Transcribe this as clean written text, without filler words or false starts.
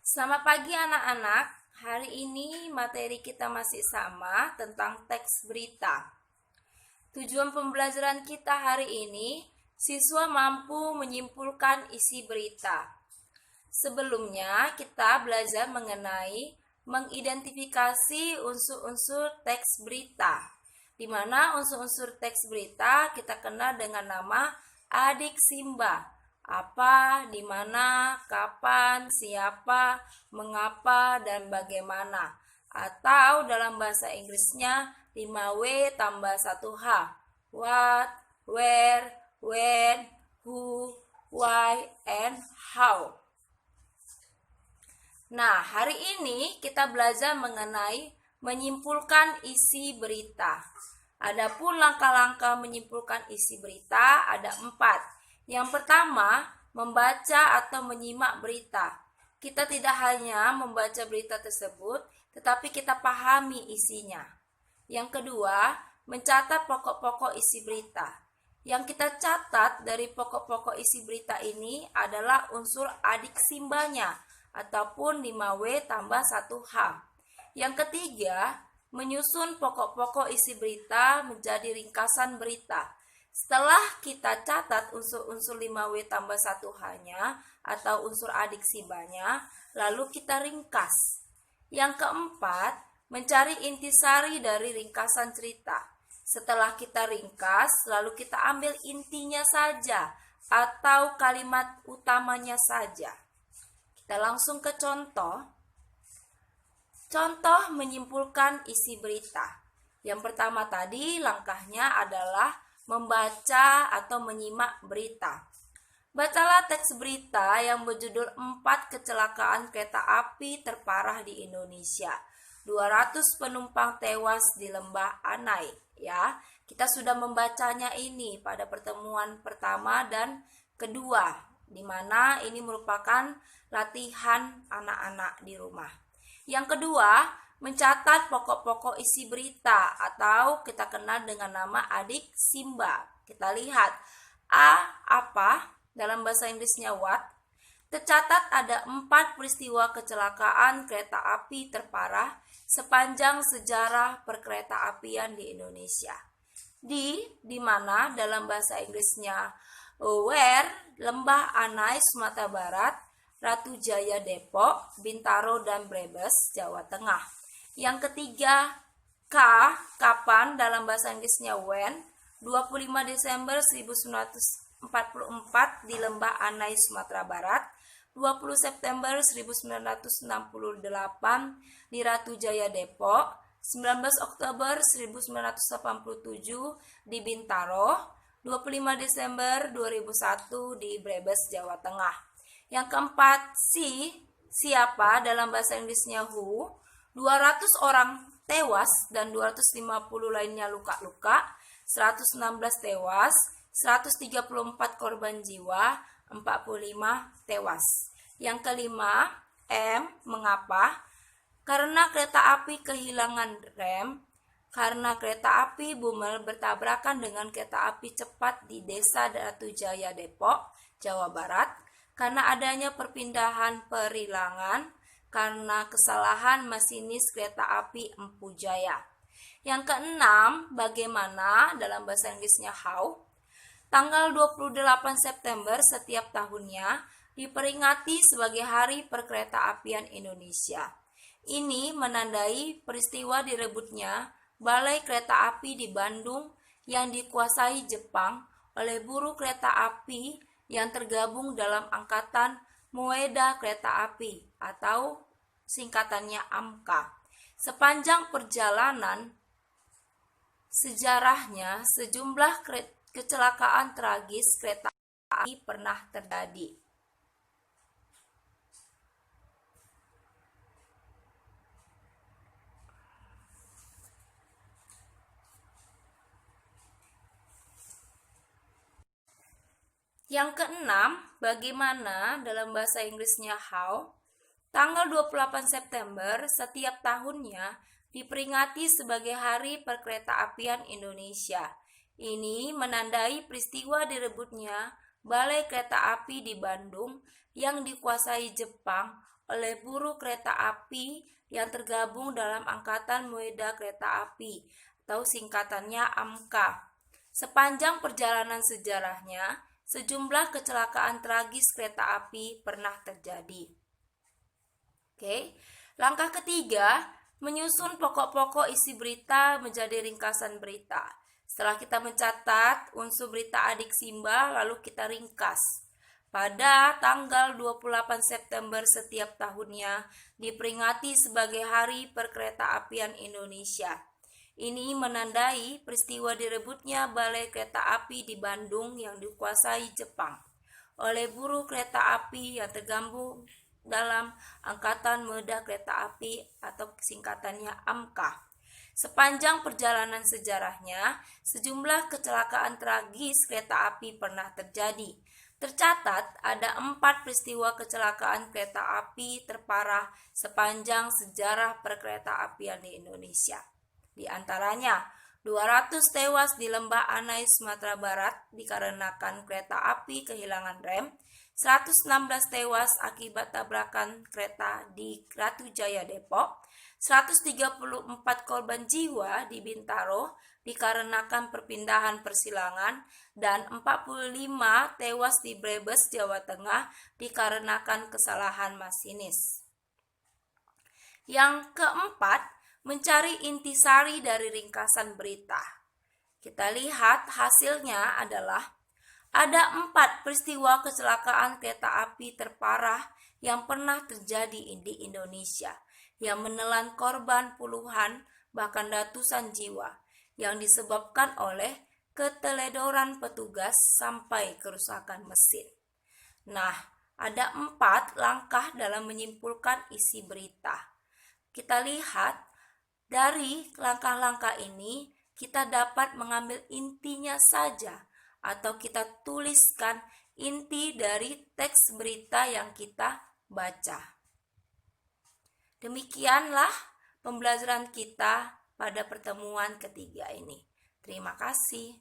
Selamat pagi anak-anak. Hari ini materi kita masih sama tentang teks berita. Tujuan pembelajaran kita hari ini, siswa mampu menyimpulkan isi berita. Sebelumnya kita belajar mengenai mengidentifikasi unsur-unsur teks berita, di mana unsur-unsur teks berita kita kenal dengan nama adik Simba. Apa, di mana, kapan, siapa, mengapa, dan bagaimana. Atau dalam bahasa Inggrisnya 5W tambah 1H. What, where, when, who, why, and how. Nah, hari ini kita belajar mengenai menyimpulkan isi berita. Adapun langkah-langkah menyimpulkan isi berita ada 4. Yang pertama, membaca atau menyimak berita. Kita tidak hanya membaca berita tersebut, tetapi kita pahami isinya. Yang kedua, mencatat pokok-pokok isi berita. Yang kita catat dari pokok-pokok isi berita ini adalah unsur adik simbanya, ataupun 5W tambah 1H. Yang ketiga, menyusun pokok-pokok isi berita menjadi ringkasan berita. Setelah kita catat unsur-unsur 5W tambah 1H-nya atau unsur adik simbanya, lalu kita ringkas. Yang keempat, mencari intisari dari ringkasan cerita. Setelah kita ringkas, lalu kita ambil intinya saja atau kalimat utamanya saja. Kita langsung ke contoh. Contoh menyimpulkan isi berita. Yang pertama tadi langkahnya adalah membaca atau menyimak berita. Bacalah teks berita yang berjudul 4 kecelakaan kereta api terparah di Indonesia. 200 penumpang tewas di Lembah Anai. Ya, kita sudah membacanya ini pada pertemuan pertama dan kedua, di mana ini merupakan latihan anak-anak di rumah. Yang kedua, mencatat pokok-pokok isi berita atau kita kenal dengan nama adik Simba. Kita lihat A, apa, dalam bahasa Inggrisnya what. Tercatat ada 4 peristiwa kecelakaan kereta api terparah sepanjang sejarah perkereta-apian di Indonesia. Di mana dalam bahasa Inggrisnya where, Lembah Anai, Sumatera Barat, Ratu Jaya, Depok, Bintaro, dan Brebes, Jawa Tengah. Yang ketiga, K, kapan, dalam bahasa Inggrisnya when, 25 Desember 1944 di Lembah Anai, Sumatera Barat, 20 September 1968 di Ratu Jaya, Depok, 19 Oktober 1987 di Bintaro, 25 Desember 2001 di Brebes, Jawa Tengah. Yang keempat, siapa, dalam bahasa Inggrisnya who, 200 orang tewas dan 250 lainnya luka-luka, 116 tewas, 134 korban jiwa, 45 tewas. Yang kelima, M, mengapa? Karena kereta api kehilangan rem, karena kereta api Bumel bertabrakan dengan kereta api cepat di Desa Ratu Jaya, Depok, Jawa Barat, karena adanya perpindahan perilangan, karena kesalahan masinis kereta api Empu Jaya. Yang keenam, bagaimana, dalam bahasa Inggrisnya how. Tanggal 28 September setiap tahunnya diperingati sebagai Hari Perkeretaapian Indonesia. Ini menandai peristiwa direbutnya Balai Kereta Api di Bandung yang dikuasai Jepang oleh buruh kereta api yang tergabung dalam angkatan Moeda Kereta Api atau singkatannya AMKA. Sepanjang perjalanan sejarahnya, sejumlah kecelakaan tragis kereta api pernah terjadi. Yang keenam, bagaimana, dalam bahasa Inggrisnya how. Tanggal 28 September setiap tahunnya diperingati sebagai Hari Perkeretaapian Indonesia. Ini menandai peristiwa direbutnya Balai Kereta Api di Bandung yang dikuasai Jepang oleh buruh kereta api yang tergabung dalam Angkatan Moeda Kereta Api atau singkatannya AMKA. Sepanjang perjalanan sejarahnya, sejumlah kecelakaan tragis kereta api pernah terjadi. Oke. Langkah ketiga, menyusun pokok-pokok isi berita menjadi ringkasan berita. Setelah kita mencatat unsur berita adik Simba, lalu kita ringkas. Pada tanggal 28 September setiap tahunnya diperingati sebagai Hari Perkeretaapian Indonesia. Ini menandai peristiwa direbutnya Balai Kereta Api di Bandung yang dikuasai Jepang oleh buruh kereta api yang tergabung dalam Angkatan Moeda Kereta Api atau singkatannya AMKA. Sepanjang perjalanan sejarahnya, sejumlah kecelakaan tragis kereta api pernah terjadi. Tercatat ada 4 peristiwa kecelakaan kereta api terparah sepanjang sejarah perkeretaapian di Indonesia. Di antaranya, 200 tewas di Lembah Anai, Sumatera Barat dikarenakan kereta api kehilangan rem, 116 tewas akibat tabrakan kereta di Ratu Jaya Depok, 134 korban jiwa di Bintaro dikarenakan perpindahan persilangan, dan 45 tewas di Brebes, Jawa Tengah dikarenakan kesalahan masinis. Yang keempat, mencari intisari dari ringkasan berita. Kita lihat hasilnya adalah ada 4 peristiwa kecelakaan kereta api terparah yang pernah terjadi di Indonesia, yang menelan korban puluhan bahkan ratusan jiwa, yang disebabkan oleh keteledoran petugas sampai kerusakan mesin. Nah, ada 4 langkah dalam menyimpulkan isi berita. Kita lihat dari langkah-langkah ini, kita dapat mengambil intinya saja atau kita tuliskan inti dari teks berita yang kita baca. Demikianlah pembelajaran kita pada pertemuan ketiga ini. Terima kasih.